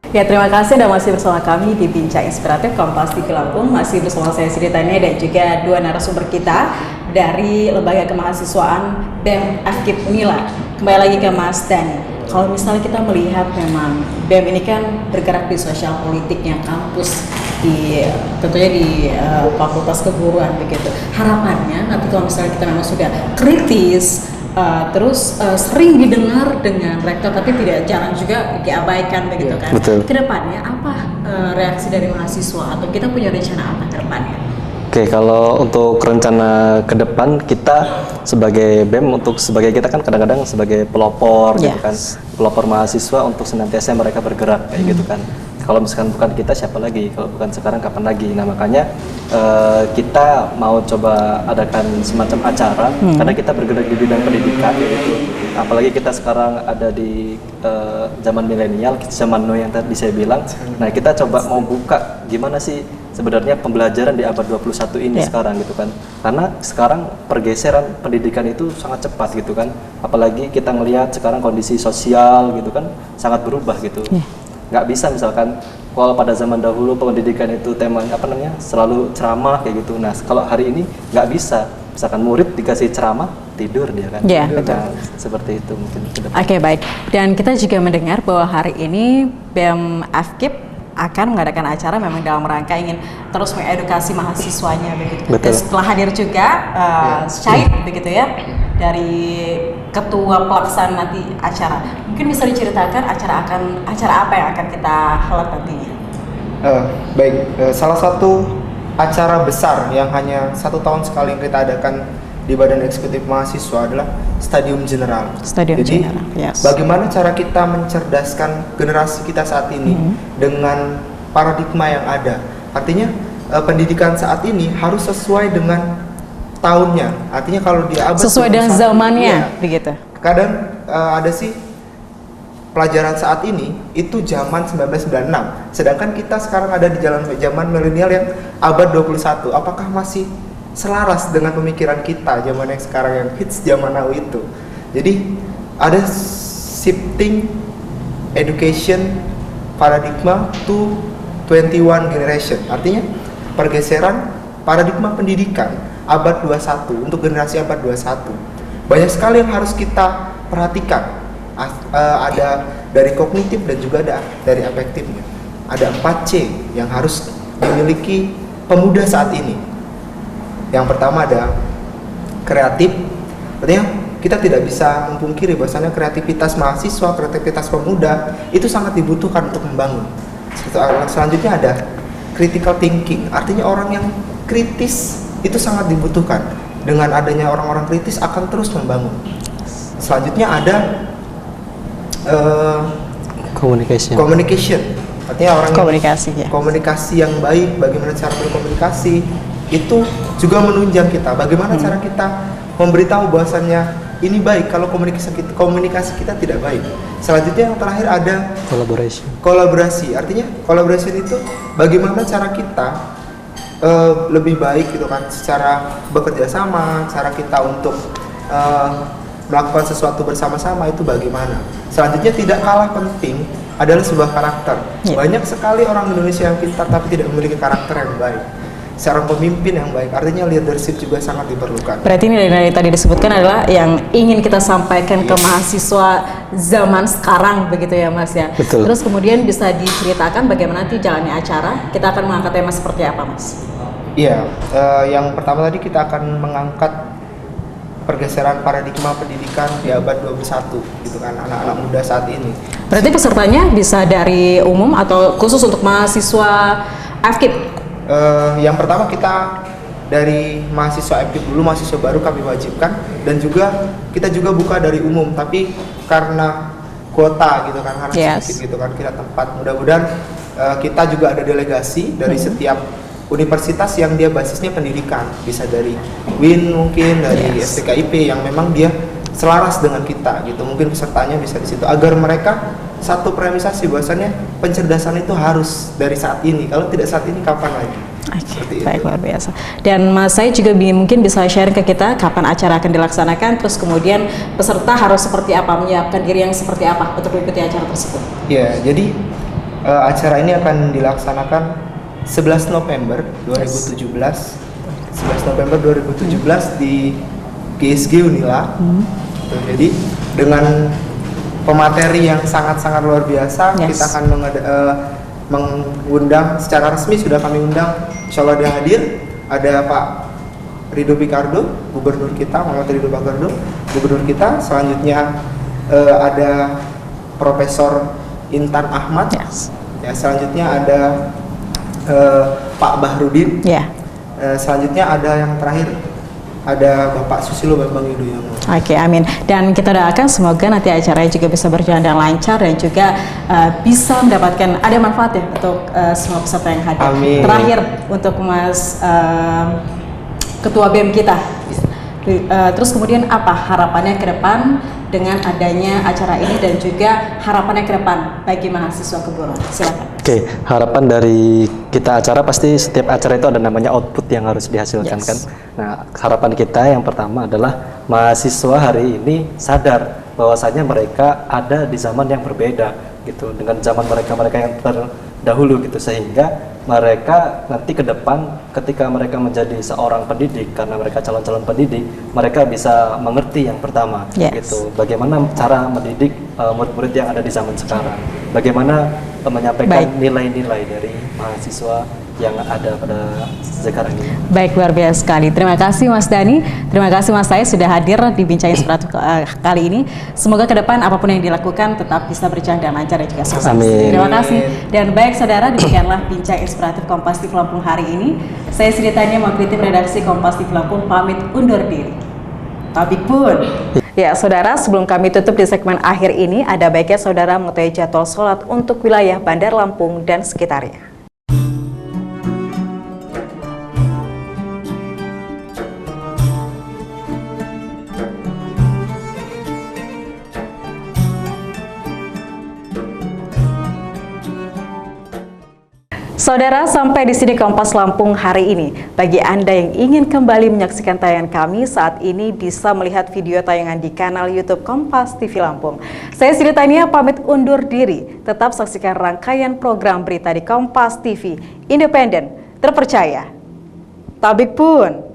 Ya, terima kasih Anda masih bersama kami di Bincang Inspiratif Kompas TV Lampung. Masih bersama saya Sri Tania dan juga dua narasumber kita dari Lembaga Kemahasiswaan BEM FKIP Unila. Kembali lagi ke Mas Dani. Kalau misalnya kita melihat memang BEM ini kan bergerak di sosial politiknya kampus, tentunya di Fakultas Keguruan begitu. Harapannya nanti kalau misalnya kita memang sudah kritis, terus sering didengar dengan rektor tapi jarang juga diabaikan begitu kan. Betul. Kedepannya apa reaksi dari mahasiswa atau kita punya rencana apa kedepannya? Oke, kalau untuk rencana ke depan kita sebagai BEM sebagai kita kan kadang-kadang sebagai pelopor gitu kan, pelopor mahasiswa untuk senantiasa mereka bergerak kayak gitu kan. Kalau misalkan bukan kita siapa lagi? Kalau bukan sekarang kapan lagi? Nah makanya kita mau coba adakan semacam acara karena kita bergerak di bidang pendidikan gitu. Apalagi kita sekarang ada di zaman milenial, zaman now yang tadi saya bilang. Nah kita coba mau buka gimana sih sebenarnya pembelajaran di abad 21 ini sekarang gitu kan. Karena sekarang pergeseran pendidikan itu sangat cepat gitu kan. Apalagi kita ngelihat sekarang kondisi sosial gitu kan sangat berubah gitu. Nggak bisa misalkan kalau pada zaman dahulu pendidikan itu temanya selalu ceramah kayak gitu. Nah kalau hari ini nggak bisa, misalkan murid dikasih ceramah tidur dia kan. Iya, betul. Nah, seperti itu mungkin. Oke, baik. Dan kita juga mendengar bahwa hari ini BEM FKIP akan mengadakan acara memang dalam rangka ingin terus mengedukasi mahasiswanya begitu. Betul. Dan setelah hadir juga Syahid begitu ya dari ketua pelaksana nanti acara. Mungkin bisa diceritakan acara apa yang akan kita helat nantinya? Baik, salah satu acara besar yang hanya 1 tahun sekali yang kita adakan di Badan Eksekutif Mahasiswa adalah Stadium General. Jadi, bagaimana cara kita mencerdaskan generasi kita saat ini dengan paradigma yang ada. Artinya, pendidikan saat ini harus sesuai dengan tahunnya. Artinya kalau di abad sesuai dengan zamannya, begitu. Kadang ada sih pelajaran saat ini itu zaman 1996, sedangkan kita sekarang ada di zaman milenial yang abad 21. Apakah masih selaras dengan pemikiran kita zaman yang sekarang yang hits zaman now itu? Jadi ada shifting education paradigma to 21 generation. Artinya pergeseran paradigma pendidikan abad 21 untuk generasi abad 21. Banyak sekali yang harus kita perhatikan. Ada dari kognitif dan juga ada dari afektifnya. Ada 4C yang harus dimiliki pemuda saat ini. Yang pertama ada kreatif. Artinya kita tidak bisa memungkiri bahwasanya kreativitas mahasiswa, kreativitas pemuda itu sangat dibutuhkan untuk membangun. Selanjutnya ada critical thinking. Artinya orang yang kritis itu sangat dibutuhkan. Dengan adanya orang-orang kritis akan terus membangun. Selanjutnya ada communication. Artinya orang komunikasi yang baik, bagaimana cara berkomunikasi itu juga menunjang kita. Bagaimana cara kita memberitahu bahwasannya ini baik kalau komunikasi kita tidak baik. Selanjutnya yang terakhir ada kolaborasi. Artinya kolaborasi itu bagaimana cara kita lebih baik gitu kan, secara bekerja sama, cara kita untuk melakukan sesuatu bersama-sama itu bagaimana. Selanjutnya tidak kalah penting adalah sebuah karakter. Banyak sekali orang Indonesia yang pintar tapi tidak memiliki karakter yang baik. Seorang pemimpin yang baik, artinya leadership juga sangat diperlukan. Berarti ini dari tadi disebutkan adalah yang ingin kita sampaikan ke mahasiswa zaman sekarang begitu ya Mas ya. Betul. Terus kemudian bisa diceritakan bagaimana nanti jalannya acara, kita akan mengangkat tema seperti apa Mas? Iya, yang pertama tadi kita akan mengangkat pergeseran paradigma pendidikan di abad 21 gitu kan, anak-anak muda saat ini. Berarti pesertanya bisa dari umum atau khusus untuk mahasiswa FKIP? Yang pertama kita dari mahasiswa FKIP dulu, mahasiswa baru kami wajibkan, dan juga kita juga buka dari umum, tapi karena kuota gitu kan, harus sedikit gitu kan kita tempat. Mudah-mudahan kita juga ada delegasi dari setiap universitas yang dia basisnya pendidikan, bisa dari UIN mungkin, dari STKIP yang memang dia selaras dengan kita gitu. Mungkin pesertanya bisa di situ agar mereka satu premisasi bahwasannya pencerdasan itu harus dari saat ini. Kalau tidak saat ini kapan lagi? Oke, baik, luar biasa. Dan Mas saya juga mungkin bisa share ke kita kapan acara akan dilaksanakan, terus kemudian peserta harus seperti apa, menyiapkan diri yang seperti apa untuk mengikuti acara tersebut. Ya, jadi acara ini akan dilaksanakan 11 November 2017. 11 November 2017 di GSG Unila. Jadi dengan pemateri yang sangat-sangat luar biasa, kita akan mengundang secara resmi, sudah kami undang, insya Allah dia hadir. Ada Pak Ridho Picardo, Gubernur kita, Muhammad Ridho Picardo, Gubernur kita. Selanjutnya ada Profesor Intan Ahmad. Ya, selanjutnya ada Pak Bahrudin. Selanjutnya ada yang terakhir, ada Bapak Susilo Bambang Yudhoyono. Oke, amin. Dan kita doakan semoga nanti acaranya juga bisa berjalan dengan lancar dan juga bisa mendapatkan ada manfaat ya untuk semua peserta yang hadir. Amin. Terakhir untuk Mas Ketua BEM kita, terus kemudian apa harapannya ke depan dengan adanya acara ini dan juga harapannya ke depan bagi mahasiswa keguruan? Silakan. Oke, harapan dari kita acara pasti setiap acara itu ada namanya output yang harus dihasilkan kan. Nah, harapan kita yang pertama adalah mahasiswa hari ini sadar bahwasanya mereka ada di zaman yang berbeda gitu dengan zaman mereka yang terdahulu gitu, sehingga mereka nanti ke depan ketika mereka menjadi seorang pendidik, karena mereka calon-calon pendidik, mereka bisa mengerti yang pertama gitu, bagaimana cara mendidik murid-murid yang ada di zaman sekarang, bagaimana menyampaikan nilai-nilai dari mahasiswa yang ada pada sekarang ini. Baik, luar biasa sekali. Terima kasih Mas Dani, terima kasih Mas Saya sudah hadir di Bincang Inspiratif kali ini. Semoga ke depan apapun yang dilakukan tetap bisa berjalan dengan lancar dan juga sukses. Amin. Terima kasih. Dan baik saudara, demikianlah Bincang Inspiratif Kompas TV Lampung hari ini. Saya Sri Tania, mengikuti redaksi Kompas TV Lampung, pamit undur diri. Tabik pun. Ya saudara, sebelum kami tutup di segmen akhir ini, ada baiknya saudara mengetahui jadwal sholat untuk wilayah Bandar Lampung dan sekitarnya. Saudara, sampai di sini Kompas Lampung hari ini. Bagi Anda yang ingin kembali menyaksikan tayangan kami, saat ini bisa melihat video tayangan di kanal YouTube Kompas TV Lampung. Saya Sri Tania pamit undur diri. Tetap saksikan rangkaian program berita di Kompas TV, independen, terpercaya. Tabik pun.